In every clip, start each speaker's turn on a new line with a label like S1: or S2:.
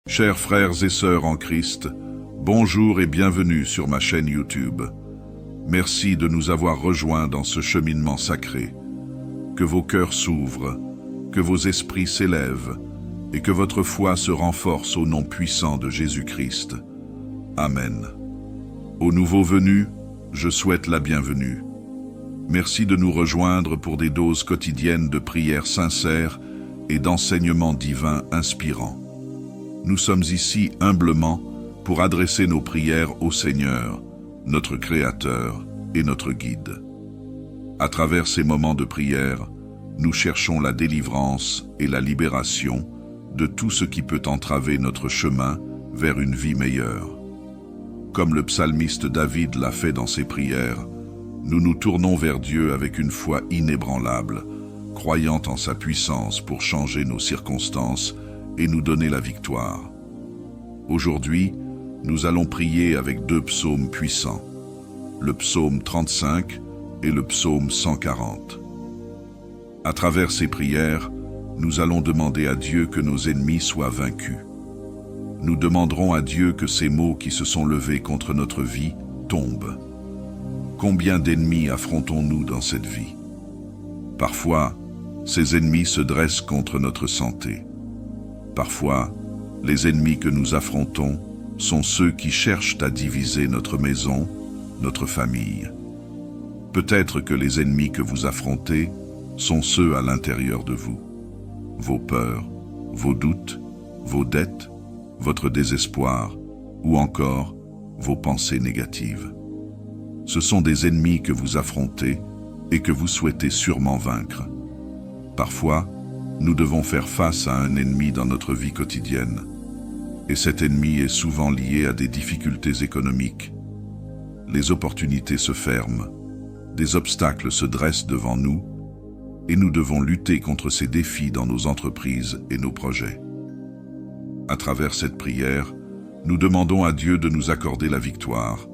S1: Chers frères et sœurs en Christ, bonjour et bienvenue sur ma chaîne YouTube. Merci de nous avoir rejoints dans ce cheminement sacré. Que vos cœurs s'ouvrent, que vos esprits s'élèvent et que votre foi se renforce au nom puissant de Jésus-Christ. Amen. Aux nouveaux venus, je souhaite la bienvenue. Merci de nous rejoindre pour des doses quotidiennes de prières sincères et d'enseignements divins inspirants. Nous sommes ici humblement pour adresser nos prières au Seigneur, notre Créateur et notre Guide. À travers ces moments de prière, nous cherchons la délivrance et la libération de tout ce qui peut entraver notre chemin vers une vie meilleure. Comme le psalmiste David l'a fait dans ses prières, nous nous tournons vers Dieu avec une foi inébranlable, croyant en sa puissance pour changer nos circonstances et nous donner la victoire. Aujourd'hui, nous allons prier avec deux psaumes puissants, le psaume 35 et le psaume 140. À travers ces prières, nous allons demander à Dieu que nos ennemis soient vaincus. Nous demanderons à Dieu que ces maux qui se sont levés contre notre vie tombent. Combien d'ennemis affrontons-nous dans cette vie? Parfois, ces ennemis se dressent contre notre santé. Parfois, les ennemis que nous affrontons sont ceux qui cherchent à diviser notre maison, notre famille. Peut-être que les ennemis que vous affrontez sont ceux à l'intérieur de vous. Vos peurs, vos doutes, vos dettes, votre désespoir ou encore vos pensées négatives. Ce sont des ennemis que vous affrontez et que vous souhaitez sûrement vaincre. Parfois, nous devons faire face à un ennemi dans notre vie quotidienne. Et cet ennemi est souvent lié à des difficultés économiques. Les opportunités se ferment, des obstacles se dressent devant nous, et nous devons lutter contre ces défis dans nos entreprises et nos projets. À travers cette prière, nous demandons à Dieu de nous accorder la victoire,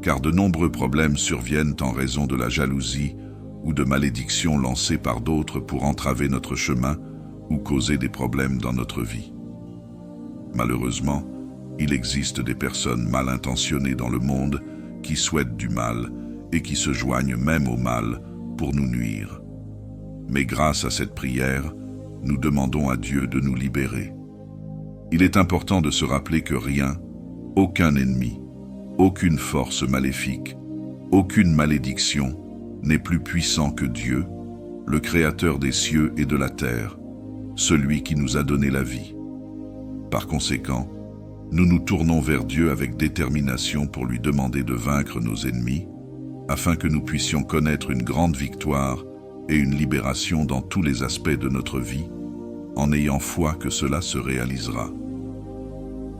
S1: car de nombreux problèmes surviennent en raison de la jalousie ou de malédictions lancées par d'autres pour entraver notre chemin ou causer des problèmes dans notre vie. Malheureusement, il existe des personnes mal intentionnées dans le monde qui souhaitent du mal et qui se joignent même au mal pour nous nuire. Mais grâce à cette prière, nous demandons à Dieu de nous libérer. Il est important de se rappeler que rien, aucun ennemi, aucune force maléfique, aucune malédiction n'est plus puissant que Dieu, le Créateur des cieux et de la terre, celui qui nous a donné la vie. Par conséquent, nous nous tournons vers Dieu avec détermination pour lui demander de vaincre nos ennemis, afin que nous puissions connaître une grande victoire et une libération dans tous les aspects de notre vie, en ayant foi que cela se réalisera.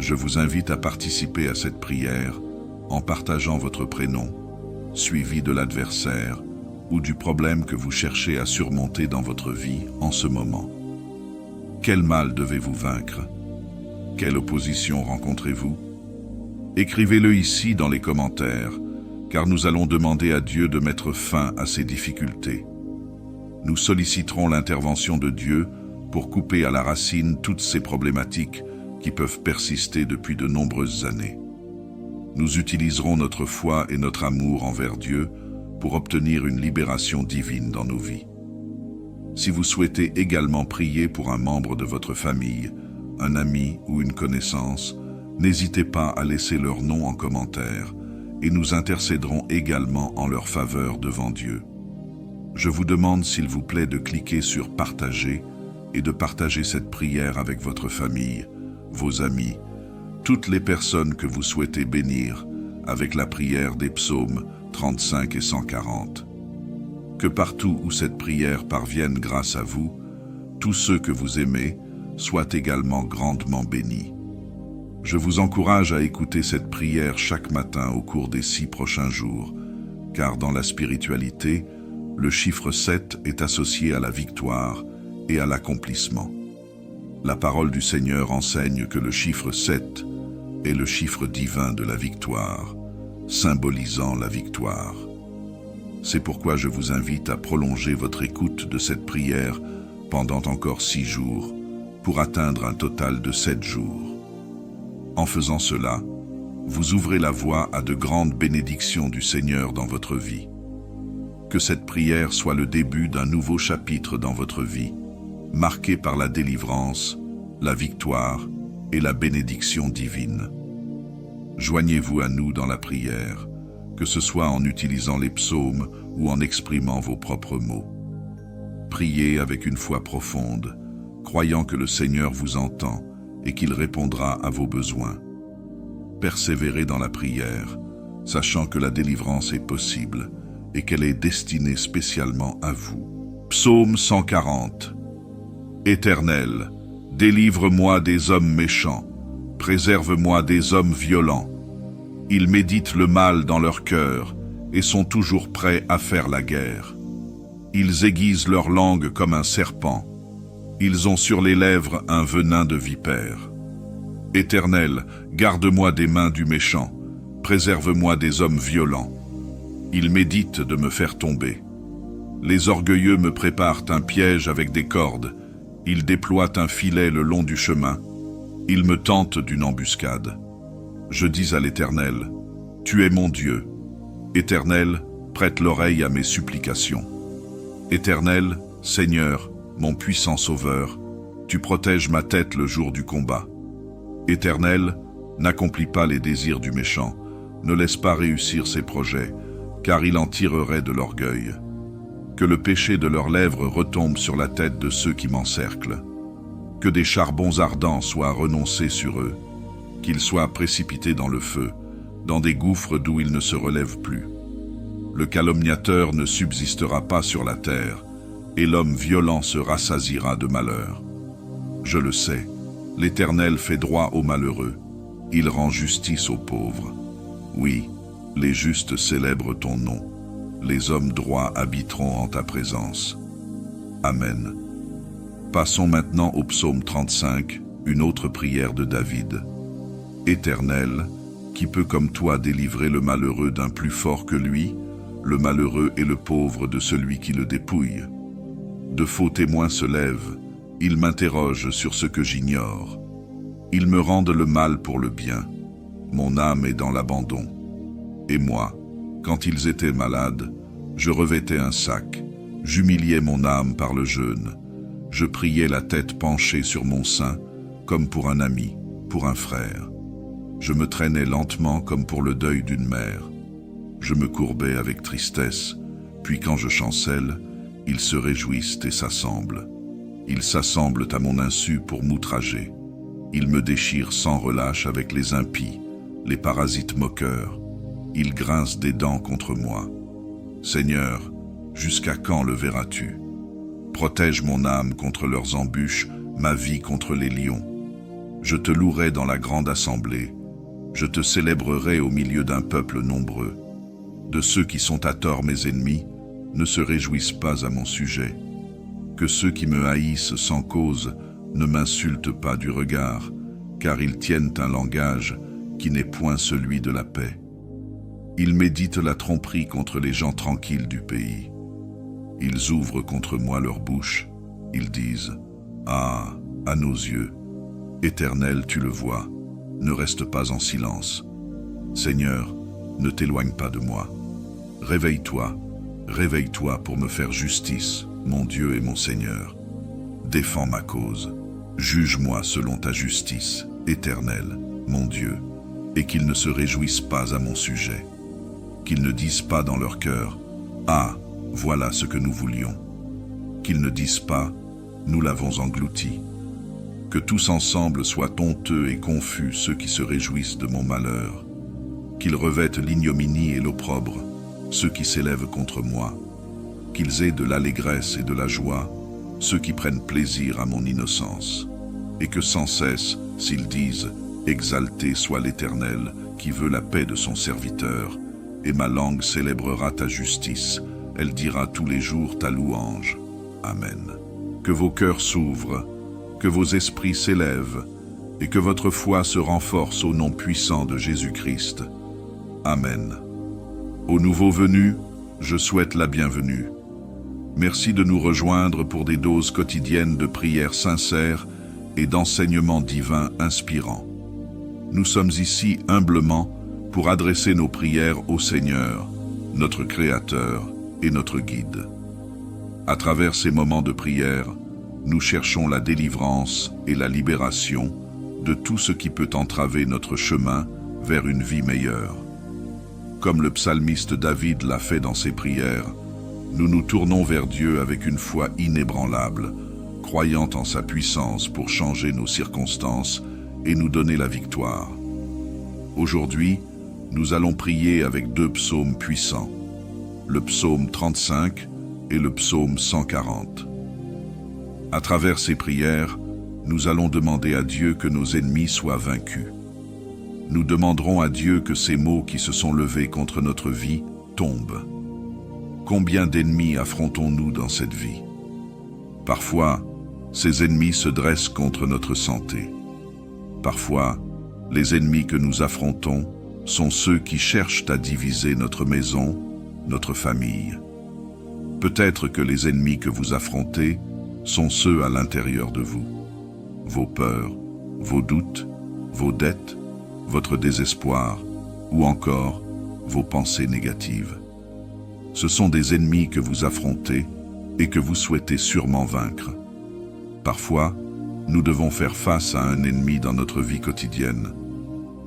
S1: Je vous invite à participer à cette prière en partageant votre prénom, suivi de l'adversaire ou du problème que vous cherchez à surmonter dans votre vie en ce moment. Quel mal devez-vous vaincre? Quelle opposition rencontrez-vous? Écrivez-le ici dans les commentaires, car nous allons demander à Dieu de mettre fin à ces difficultés. Nous solliciterons l'intervention de Dieu pour couper à la racine toutes ces problématiques qui peuvent persister depuis de nombreuses années. Nous utiliserons notre foi et notre amour envers Dieu pour obtenir une libération divine dans nos vies. Si vous souhaitez également prier pour un membre de votre famille, un ami ou une connaissance, n'hésitez pas à laisser leur nom en commentaire et nous intercéderons également en leur faveur devant Dieu. Je vous demande s'il vous plaît de cliquer sur « Partager » et de partager cette prière avec votre famille, vos amis, toutes les personnes que vous souhaitez bénir avec la prière des psaumes 35 et 140. Que partout où cette prière parvienne grâce à vous, tous ceux que vous aimez soient également grandement bénis. Je vous encourage à écouter cette prière chaque matin au cours des 6 prochains jours, car dans la spiritualité, le chiffre 7 est associé à la victoire et à l'accomplissement. La parole du Seigneur enseigne que le chiffre 7 est le chiffre divin de la victoire, symbolisant la victoire. C'est pourquoi je vous invite à prolonger votre écoute de cette prière pendant encore 6 jours, pour atteindre un total de 7 jours. En faisant cela, vous ouvrez la voie à de grandes bénédictions du Seigneur dans votre vie. Que cette prière soit le début d'un nouveau chapitre dans votre vie, marqué par la délivrance, la victoire et la bénédiction divine. Joignez-vous à nous dans la prière, que ce soit en utilisant les psaumes ou en exprimant vos propres mots. Priez avec une foi profonde, croyant que le Seigneur vous entend et qu'il répondra à vos besoins. Persévérez dans la prière, sachant que la délivrance est possible et qu'elle est destinée spécialement à vous. Psaume 140. Éternel, délivre-moi des hommes méchants, préserve-moi des hommes violents. Ils méditent le mal dans leur cœur et sont toujours prêts à faire la guerre. Ils aiguisent leur langue comme un serpent. Ils ont sur les lèvres un venin de vipère. Éternel, garde-moi des mains du méchant, préserve-moi des hommes violents. Ils méditent de me faire tomber. Les orgueilleux me préparent un piège avec des cordes. Ils déploient un filet le long du chemin. Ils me tentent d'une embuscade. Je dis à l'Éternel, « Tu es mon Dieu. » Éternel, prête l'oreille à mes supplications. Éternel, Seigneur, mon puissant Sauveur, tu protèges ma tête le jour du combat. Éternel, n'accomplis pas les désirs du méchant, ne laisse pas réussir ses projets, car il en tirerait de l'orgueil. Que le péché de leurs lèvres retombe sur la tête de ceux qui m'encerclent. Que des charbons ardents soient renoncés sur eux, qu'ils soient précipités dans le feu, dans des gouffres d'où ils ne se relèvent plus. Le calomniateur ne subsistera pas sur la terre, et l'homme violent se rassasiera de malheur. Je le sais, l'Éternel fait droit aux malheureux, il rend justice aux pauvres. Oui, les justes célèbrent ton nom, les hommes droits habiteront en ta présence. Amen. Passons maintenant au psaume 35, une autre prière de David. Éternel, qui peut comme toi délivrer le malheureux d'un plus fort que lui, le malheureux et le pauvre de celui qui le dépouille? De faux témoins se lèvent, ils m'interrogent sur ce que j'ignore. Ils me rendent le mal pour le bien, mon âme est dans l'abandon. Et moi, quand ils étaient malades, je revêtais un sac, j'humiliais mon âme par le jeûne. Je priais la tête penchée sur mon sein, comme pour un ami, pour un frère. Je me traînais lentement comme pour le deuil d'une mère. Je me courbais avec tristesse, puis quand je chancelle, ils se réjouissent et s'assemblent. Ils s'assemblent à mon insu pour m'outrager. Ils me déchirent sans relâche avec les impies, les parasites moqueurs. Ils grincent des dents contre moi. Seigneur, jusqu'à quand le verras-tu? Protège mon âme contre leurs embûches, ma vie contre les lions. Je te louerai dans la grande assemblée. Je te célébrerai au milieu d'un peuple nombreux. De ceux qui sont à tort mes ennemis, ne se réjouissent pas à mon sujet. Que ceux qui me haïssent sans cause ne m'insultent pas du regard, car ils tiennent un langage qui n'est point celui de la paix. Ils méditent la tromperie contre les gens tranquilles du pays. Ils ouvrent contre moi leur bouche, ils disent « Ah, à nos yeux, Éternel, tu le vois, ne reste pas en silence. Seigneur, ne t'éloigne pas de moi. Réveille-toi, réveille-toi pour me faire justice, mon Dieu et mon Seigneur. Défends ma cause, juge-moi selon ta justice, Éternel, mon Dieu, et qu'ils ne se réjouissent pas à mon sujet. Qu'ils ne disent pas dans leur cœur « Ah, voilà ce que nous voulions ». Qu'ils ne disent pas « Nous l'avons englouti ». Que tous ensemble soient honteux et confus ceux qui se réjouissent de mon malheur. Qu'ils revêtent l'ignominie et l'opprobre, ceux qui s'élèvent contre moi. Qu'ils aient de l'allégresse et de la joie, ceux qui prennent plaisir à mon innocence. Et que sans cesse, s'ils disent « Exalté soit l'Éternel, qui veut la paix de son serviteur », et ma langue célébrera ta justice, elle dira tous les jours ta louange. Amen. Que vos cœurs s'ouvrent, que vos esprits s'élèvent, et que votre foi se renforce au nom puissant de Jésus-Christ. Amen. Aux nouveaux venus, je souhaite la bienvenue. Merci de nous rejoindre pour des doses quotidiennes de prières sincères et d'enseignements divins inspirants. Nous sommes ici humblement pour adresser nos prières au Seigneur, notre Créateur et notre Guide. À travers ces moments de prière, nous cherchons la délivrance et la libération de tout ce qui peut entraver notre chemin vers une vie meilleure. Comme le psalmiste David l'a fait dans ses prières, nous nous tournons vers Dieu avec une foi inébranlable, croyant en sa puissance pour changer nos circonstances et nous donner la victoire. Aujourd'hui, nous allons prier avec 2 psaumes puissants, le psaume 35 et le psaume 140. À travers ces prières, nous allons demander à Dieu que nos ennemis soient vaincus. Nous demanderons à Dieu que ces maux qui se sont levés contre notre vie tombent. Combien d'ennemis affrontons-nous dans cette vie? Parfois, ces ennemis se dressent contre notre santé. Parfois, les ennemis que nous affrontons sont ceux qui cherchent à diviser notre maison, notre famille. Peut-être que les ennemis que vous affrontez sont ceux à l'intérieur de vous. Vos peurs, vos doutes, vos dettes, votre désespoir ou encore vos pensées négatives. Ce sont des ennemis que vous affrontez et que vous souhaitez sûrement vaincre. Parfois, nous devons faire face à un ennemi dans notre vie quotidienne,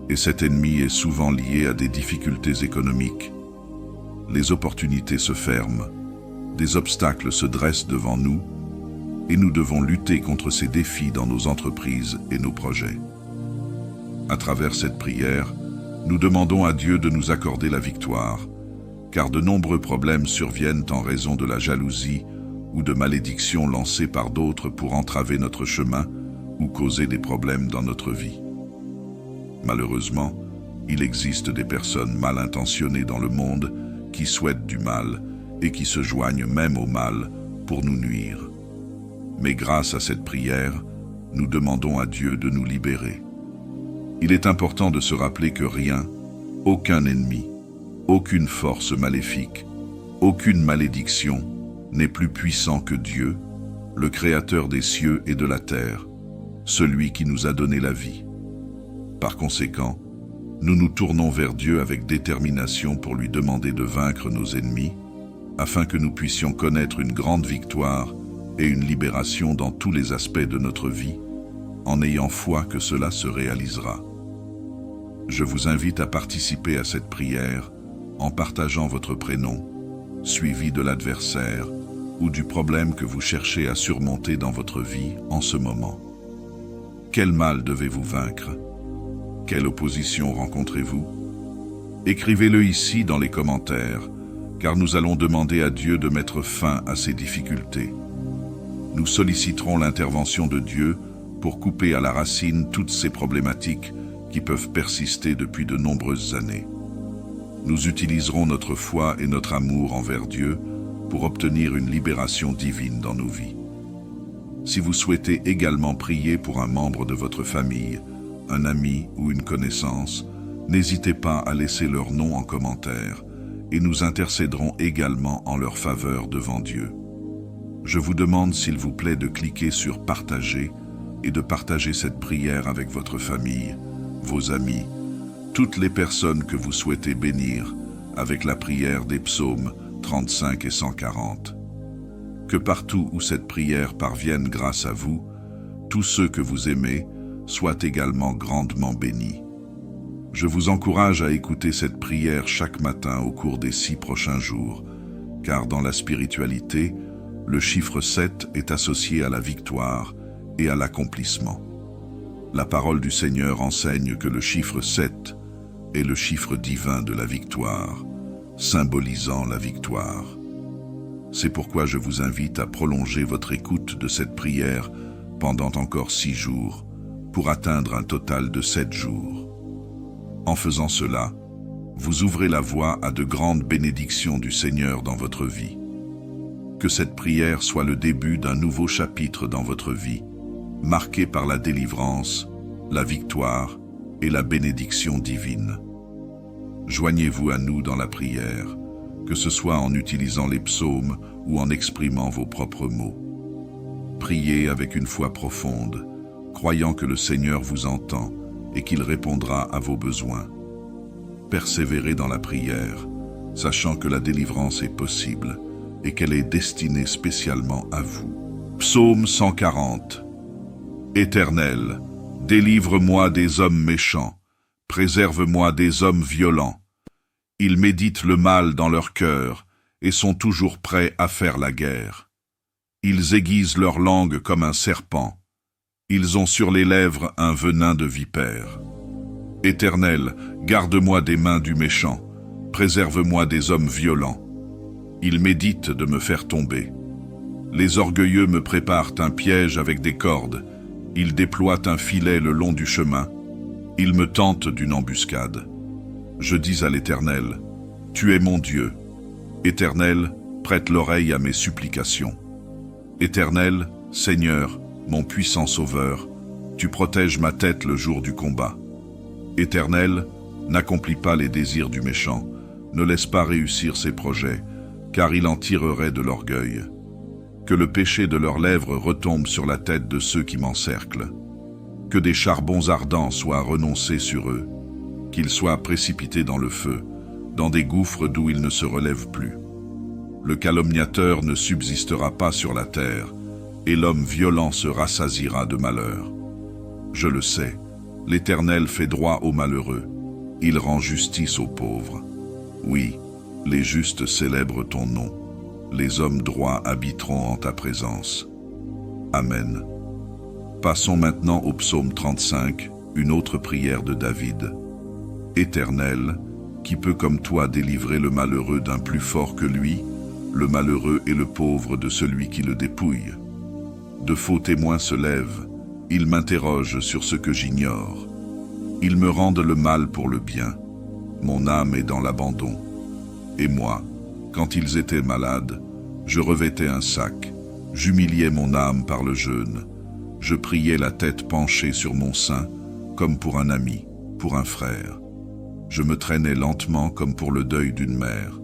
S1: et cet ennemi est souvent lié à des difficultés économiques. Les opportunités se ferment, des obstacles se dressent devant nous, et nous devons lutter contre ces défis dans nos entreprises et nos projets. À travers cette prière, nous demandons à Dieu de nous accorder la victoire, car de nombreux problèmes surviennent en raison de la jalousie ou de malédictions lancées par d'autres pour entraver notre chemin ou causer des problèmes dans notre vie. Malheureusement, il existe des personnes mal intentionnées dans le monde qui souhaitent du mal et qui se joignent même au mal pour nous nuire. Mais grâce à cette prière, nous demandons à Dieu de nous libérer. Il est important de se rappeler que rien, aucun ennemi, aucune force maléfique, aucune malédiction n'est plus puissant que Dieu, le Créateur des cieux et de la terre, celui qui nous a donné la vie. Par conséquent, nous nous tournons vers Dieu avec détermination pour lui demander de vaincre nos ennemis, afin que nous puissions connaître une grande victoire et une libération dans tous les aspects de notre vie, en ayant foi que cela se réalisera. Je vous invite à participer à cette prière en partageant votre prénom, suivi de l'adversaire ou du problème que vous cherchez à surmonter dans votre vie en ce moment. Quel mal devez-vous vaincre? Quelle opposition rencontrez-vous? Écrivez-le ici dans les commentaires, car nous allons demander à Dieu de mettre fin à ces difficultés. Nous solliciterons l'intervention de Dieu pour couper à la racine toutes ces problématiques qui peuvent persister depuis de nombreuses années. Nous utiliserons notre foi et notre amour envers Dieu pour obtenir une libération divine dans nos vies. Si vous souhaitez également prier pour un membre de votre famille, un ami ou une connaissance, n'hésitez pas à laisser leur nom en commentaire et nous intercéderons également en leur faveur devant Dieu. Je vous demande s'il vous plaît de cliquer sur « Partager » et de partager cette prière avec votre famille, vos amis, toutes les personnes que vous souhaitez bénir avec la prière des psaumes 35 et 140. Que partout où cette prière parvienne grâce à vous, tous ceux que vous aimez soient également grandement bénis. Je vous encourage à écouter cette prière chaque matin au cours des 6 prochains jours, car dans la spiritualité, le chiffre 7 est associé à la victoire et à l'accomplissement. La parole du Seigneur enseigne que le chiffre 7 est le chiffre divin de la victoire, symbolisant la victoire. C'est pourquoi je vous invite à prolonger votre écoute de cette prière pendant encore 6 jours, pour atteindre un total de 7 jours. En faisant cela, vous ouvrez la voie à de grandes bénédictions du Seigneur dans votre vie. Que cette prière soit le début d'un nouveau chapitre dans votre vie, marqué par la délivrance, la victoire et la bénédiction divine. Joignez-vous à nous dans la prière, que ce soit en utilisant les psaumes ou en exprimant vos propres mots. Priez avec une foi profonde, croyant que le Seigneur vous entend et qu'il répondra à vos besoins. Persévérez dans la prière, sachant que la délivrance est possible et qu'elle est destinée spécialement à vous. Psaume 140. Éternel, délivre-moi des hommes méchants, préserve-moi des hommes violents. Ils méditent le mal dans leur cœur et sont toujours prêts à faire la guerre. Ils aiguisent leur langue comme un serpent. Ils ont sur les lèvres un venin de vipère. Éternel, garde-moi des mains du méchant, préserve-moi des hommes violents. Ils méditent de me faire tomber. Les orgueilleux me préparent un piège avec des cordes. Ils déploient un filet le long du chemin. Ils me tentent d'une embuscade. Je dis à l'Éternel, « Tu es mon Dieu. » Éternel, prête l'oreille à mes supplications. Éternel, Seigneur, mon puissant Sauveur, tu protèges ma tête le jour du combat. Éternel, n'accomplis pas les désirs du méchant, ne laisse pas réussir ses projets, car il en tirerait de l'orgueil. Que le péché de leurs lèvres retombe sur la tête de ceux qui m'encerclent. Que des charbons ardents soient renoncés sur eux, qu'ils soient précipités dans le feu, dans des gouffres d'où ils ne se relèvent plus. Le calomniateur ne subsistera pas sur la terre, et l'homme violent se rassasiera de malheur. Je le sais, l'Éternel fait droit aux malheureux, il rend justice aux pauvres. Oui, les justes célèbrent ton nom, les hommes droits habiteront en ta présence. Amen. Passons maintenant au psaume 35, une autre prière de David. Éternel, qui peut comme toi délivrer le malheureux d'un plus fort que lui, le malheureux et le pauvre de celui qui le dépouille. De faux témoins se lèvent, ils m'interrogent sur ce que j'ignore. Ils me rendent le mal pour le bien, mon âme est dans l'abandon. Et moi, quand ils étaient malades, je revêtais un sac, j'humiliais mon âme par le jeûne, je priais la tête penchée sur mon sein, comme pour un ami, pour un frère. Je me traînais lentement comme pour le deuil d'une mère.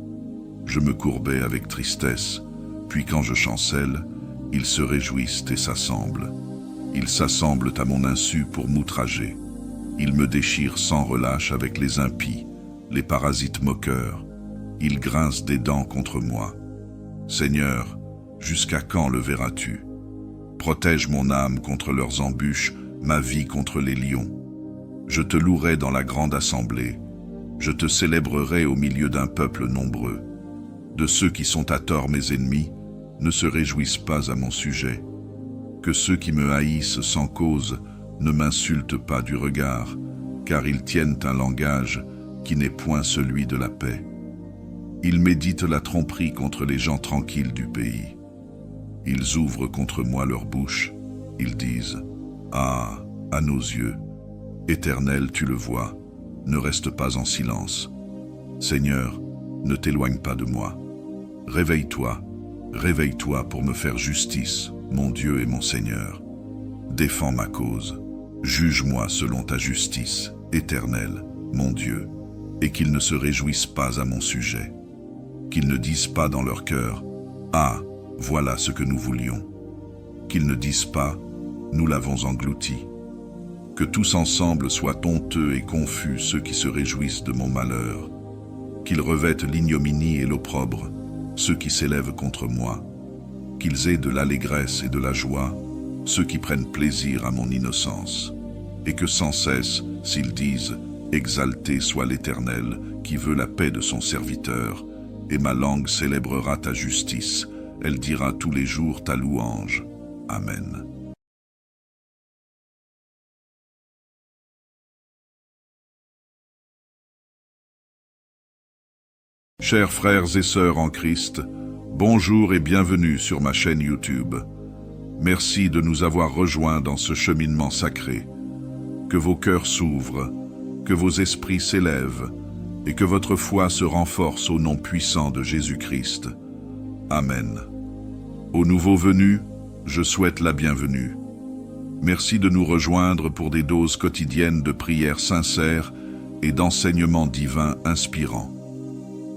S1: Je me courbais avec tristesse, puis quand je chancelle, ils se réjouissent et s'assemblent. Ils s'assemblent à mon insu pour m'outrager. Ils me déchirent sans relâche avec les impies, les parasites moqueurs. Ils grincent des dents contre moi. Seigneur, jusqu'à quand le verras-tu? Protège mon âme contre leurs embûches, ma vie contre les lions. Je te louerai dans la grande assemblée. Je te célébrerai au milieu d'un peuple nombreux. De ceux qui sont à tort mes ennemis, ne se réjouissent pas à mon sujet. Que ceux qui me haïssent sans cause ne m'insultent pas du regard, car ils tiennent un langage qui n'est point celui de la paix. Ils méditent la tromperie contre les gens tranquilles du pays. Ils ouvrent contre moi leur bouche, ils disent « Ah, à nos yeux, Éternel, tu le vois, ne reste pas en silence. Seigneur, ne t'éloigne pas de moi. Réveille-toi, réveille-toi pour me faire justice, mon Dieu et mon Seigneur. Défends ma cause, juge-moi selon ta justice, Éternel, mon Dieu, et qu'ils ne se réjouissent pas à mon sujet. Qu'ils ne disent pas dans leur cœur « Ah, voilà ce que nous voulions ». Qu'ils ne disent pas « Nous l'avons englouti ». Que tous ensemble soient honteux et confus ceux qui se réjouissent de mon malheur. Qu'ils revêtent l'ignominie et l'opprobre, ceux qui s'élèvent contre moi. Qu'ils aient de l'allégresse et de la joie, ceux qui prennent plaisir à mon innocence. Et que sans cesse, s'ils disent « Exalté soit l'Éternel, qui veut la paix de son serviteur, et ma langue célébrera ta justice, elle dira tous les jours ta louange. Amen. » Chers frères et sœurs en Christ, bonjour et bienvenue sur ma chaîne YouTube. Merci de nous avoir rejoints dans ce cheminement sacré. Que vos cœurs s'ouvrent, que vos esprits s'élèvent et que votre foi se renforce au nom puissant de Jésus-Christ. Amen. Aux nouveaux venus, je souhaite la bienvenue. Merci de nous rejoindre pour des doses quotidiennes de prières sincères et d'enseignements divins inspirants.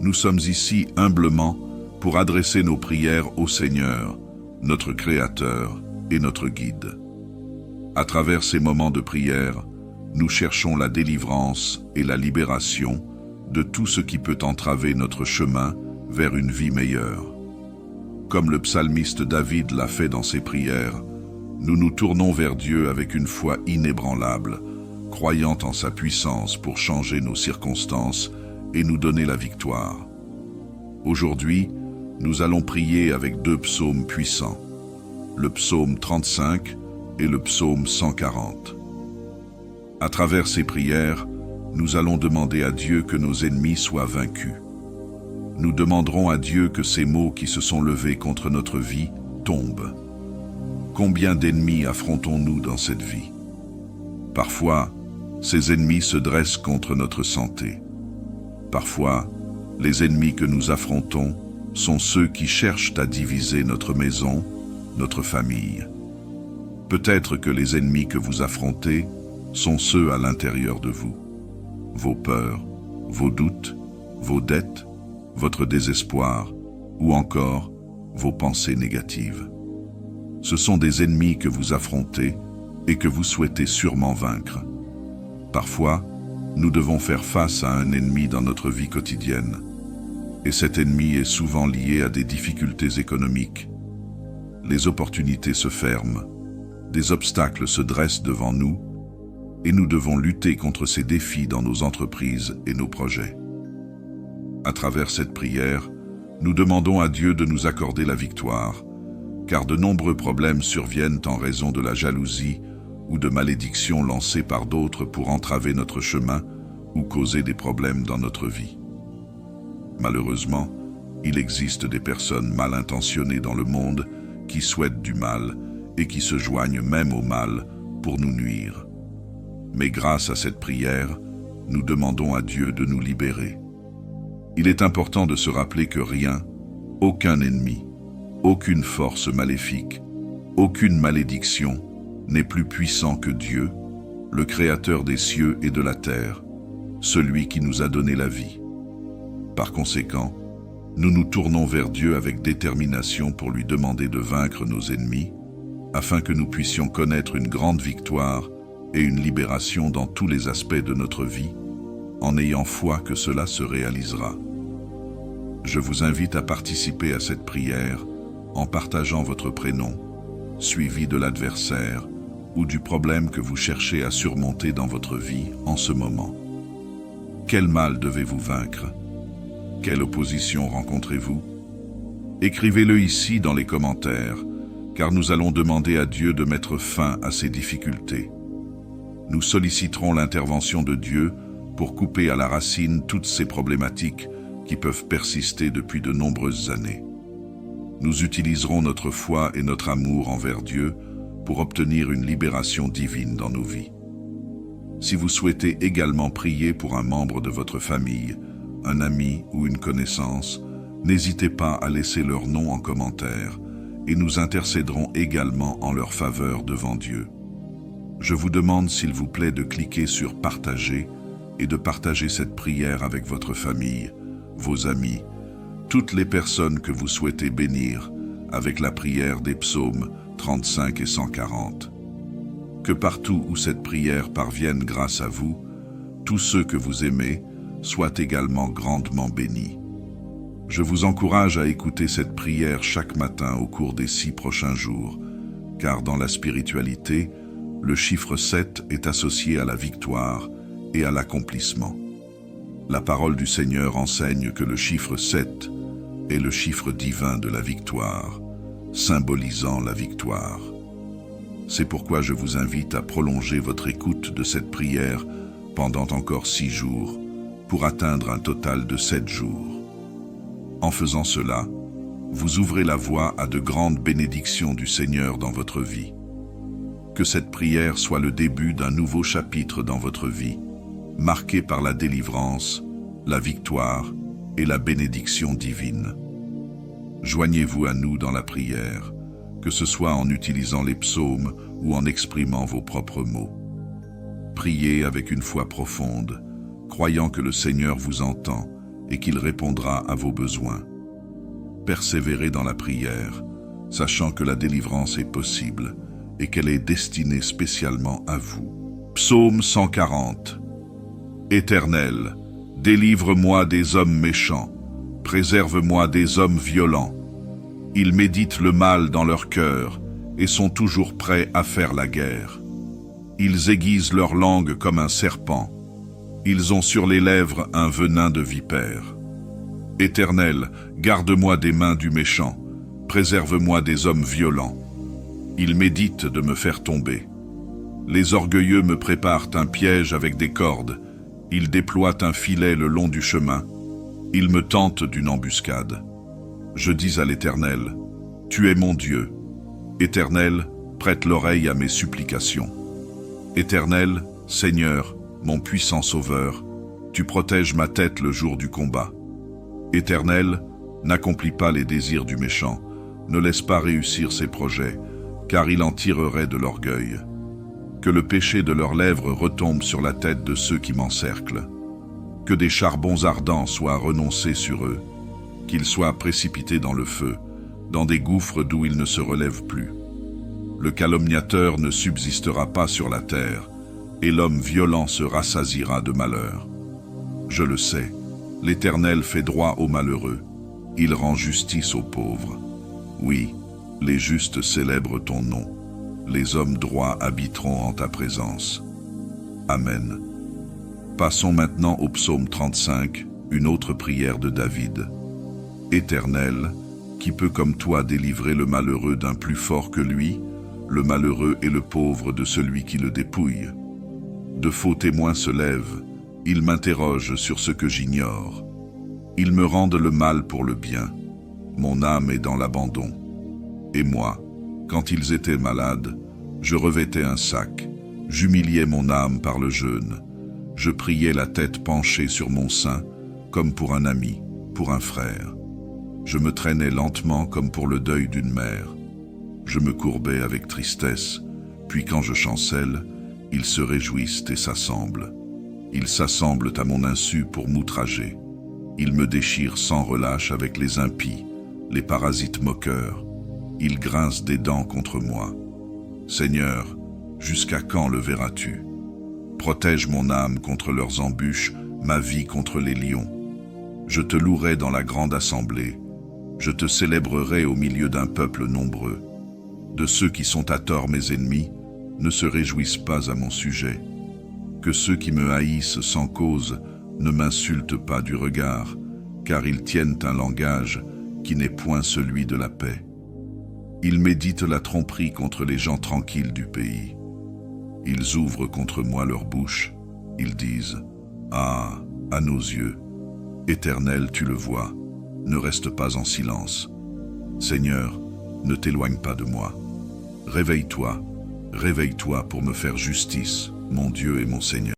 S1: Nous sommes ici humblement pour adresser nos prières au Seigneur, notre Créateur et notre Guide. À travers ces moments de prière, nous cherchons la délivrance et la libération de tout ce qui peut entraver notre chemin vers une vie meilleure. Comme le psalmiste David l'a fait dans ses prières, nous nous tournons vers Dieu avec une foi inébranlable, croyant en sa puissance pour changer nos circonstances et nous donner la victoire. Aujourd'hui, nous allons prier avec 2 psaumes puissants, le psaume 35 et le psaume 140. À travers ces prières, nous allons demander à Dieu que nos ennemis soient vaincus. Nous demanderons à Dieu que ces maux qui se sont levés contre notre vie tombent. Combien d'ennemis affrontons-nous dans cette vie? Parfois, ces ennemis se dressent contre notre santé. Parfois, les ennemis que nous affrontons sont ceux qui cherchent à diviser notre maison, notre famille. Peut-être que les ennemis que vous affrontez sont ceux à l'intérieur de vous. Vos peurs, vos doutes, vos dettes, votre désespoir ou encore vos pensées négatives. Ce sont des ennemis que vous affrontez et que vous souhaitez sûrement vaincre. Parfois, nous devons faire face à un ennemi dans notre vie quotidienne. Et cet ennemi est souvent lié à des difficultés économiques. Les opportunités se ferment, des obstacles se dressent devant nous, et nous devons lutter contre ces défis dans nos entreprises et nos projets. À travers cette prière, nous demandons à Dieu de nous accorder la victoire, car de nombreux problèmes surviennent en raison de la jalousie ou de malédictions lancées par d'autres pour entraver notre chemin ou causer des problèmes dans notre vie. Malheureusement, il existe des personnes mal intentionnées dans le monde qui souhaitent du mal et qui se joignent même au mal pour nous nuire. Mais grâce à cette prière, nous demandons à Dieu de nous libérer. Il est important de se rappeler que rien, aucun ennemi, aucune force maléfique, aucune malédiction n'est plus puissant que Dieu, le Créateur des cieux et de la terre, celui qui nous a donné la vie. Par conséquent, nous nous tournons vers Dieu avec détermination pour lui demander de vaincre nos ennemis, afin que nous puissions connaître une grande victoire et une libération dans tous les aspects de notre vie, en ayant foi que cela se réalisera. Je vous invite à participer à cette prière en partageant votre prénom, suivi de l'adversaire ou du problème que vous cherchez à surmonter dans votre vie en ce moment. Quel mal devez-vous vaincre? Quelle opposition rencontrez-vous? Écrivez-le ici dans les commentaires, car nous allons demander à Dieu de mettre fin à ces difficultés. Nous solliciterons l'intervention de Dieu pour couper à la racine toutes ces problématiques qui peuvent persister depuis de nombreuses années. Nous utiliserons notre foi et notre amour envers Dieu pour obtenir une libération divine dans nos vies. Si vous souhaitez également prier pour un membre de votre famille, un ami ou une connaissance, n'hésitez pas à laisser leur nom en commentaire et nous intercéderons également en leur faveur devant Dieu. Je vous demande s'il vous plaît de cliquer sur « Partager » et de partager cette prière avec votre famille, vos amis, toutes les personnes que vous souhaitez bénir avec la prière des psaumes 35 et 140. Que partout où cette prière parvienne grâce à vous, tous ceux que vous aimez soient également grandement bénis. Je vous encourage à écouter cette prière chaque matin au cours des 6 prochains jours, car dans la spiritualité, le chiffre 7 est associé à la victoire et à l'accomplissement. La parole du Seigneur enseigne que le chiffre 7 est le chiffre divin de la victoire, symbolisant la victoire. C'est pourquoi je vous invite à prolonger votre écoute de cette prière pendant encore 6 jours, pour atteindre un total de 7 jours. En faisant cela, vous ouvrez la voie à de grandes bénédictions du Seigneur dans votre vie. Que cette prière soit le début d'un nouveau chapitre dans votre vie, marqué par la délivrance, la victoire et la bénédiction divine. Joignez-vous à nous dans la prière, que ce soit en utilisant les psaumes ou en exprimant vos propres mots. Priez avec une foi profonde, croyant que le Seigneur vous entend et qu'il répondra à vos besoins. Persévérez dans la prière, sachant que la délivrance est possible et qu'elle est destinée spécialement à vous. Psaume 140. Éternel, délivre-moi des hommes méchants, préserve-moi des hommes violents. Ils méditent le mal dans leur cœur et sont toujours prêts à faire la guerre. Ils aiguisent leur langue comme un serpent. Ils ont sur les lèvres un venin de vipère. Éternel, garde-moi des mains du méchant, préserve-moi des hommes violents. Ils méditent de me faire tomber. Les orgueilleux me préparent un piège avec des cordes. Ils déploient un filet le long du chemin. Ils me tentent d'une embuscade. Je dis à l'Éternel, « Tu es mon Dieu. » Éternel, prête l'oreille à mes supplications. Éternel, Seigneur, mon puissant Sauveur, tu protèges ma tête le jour du combat. Éternel, n'accomplis pas les désirs du méchant, ne laisse pas réussir ses projets, car il en tirerait de l'orgueil. Que le péché de leurs lèvres retombe sur la tête de ceux qui m'encerclent. Que des charbons ardents soient renoncés sur eux, qu'ils soient précipités dans le feu, dans des gouffres d'où ils ne se relèvent plus. Le calomniateur ne subsistera pas sur la terre, et l'homme violent se rassasiera de malheur. Je le sais, l'Éternel fait droit aux malheureux, il rend justice aux pauvres. Oui, les justes célèbrent ton nom, les hommes droits habiteront en ta présence. Amen. Passons maintenant au psaume 35, une autre prière de David. Éternel, qui peut comme toi délivrer le malheureux d'un plus fort que lui, le malheureux et le pauvre de celui qui le dépouille? De faux témoins se lèvent, ils m'interrogent sur ce que j'ignore. Ils me rendent le mal pour le bien, mon âme est dans l'abandon. Et moi, quand ils étaient malades, je revêtais un sac, j'humiliais mon âme par le jeûne, je priais la tête penchée sur mon sein, comme pour un ami, pour un frère. Je me traînais lentement comme pour le deuil d'une mère. Je me courbais avec tristesse, puis quand je chancelle, ils se réjouissent et s'assemblent. Ils s'assemblent à mon insu pour m'outrager. Ils me déchirent sans relâche avec les impies, les parasites moqueurs. Ils grincent des dents contre moi. Seigneur, jusqu'à quand le verras-tu? Protège mon âme contre leurs embûches, ma vie contre les lions. Je te louerai dans la grande assemblée. Je te célébrerai au milieu d'un peuple nombreux. De ceux qui sont à tort mes ennemis, ne se réjouissent pas à mon sujet. Que ceux qui me haïssent sans cause ne m'insultent pas du regard, car ils tiennent un langage qui n'est point celui de la paix. Ils méditent la tromperie contre les gens tranquilles du pays. Ils ouvrent contre moi leur bouche, ils disent « Ah, à nos yeux, Éternel, tu le vois, ne reste pas en silence. Seigneur, ne t'éloigne pas de moi. Réveille-toi, réveille-toi pour me faire justice, mon Dieu et mon Seigneur. »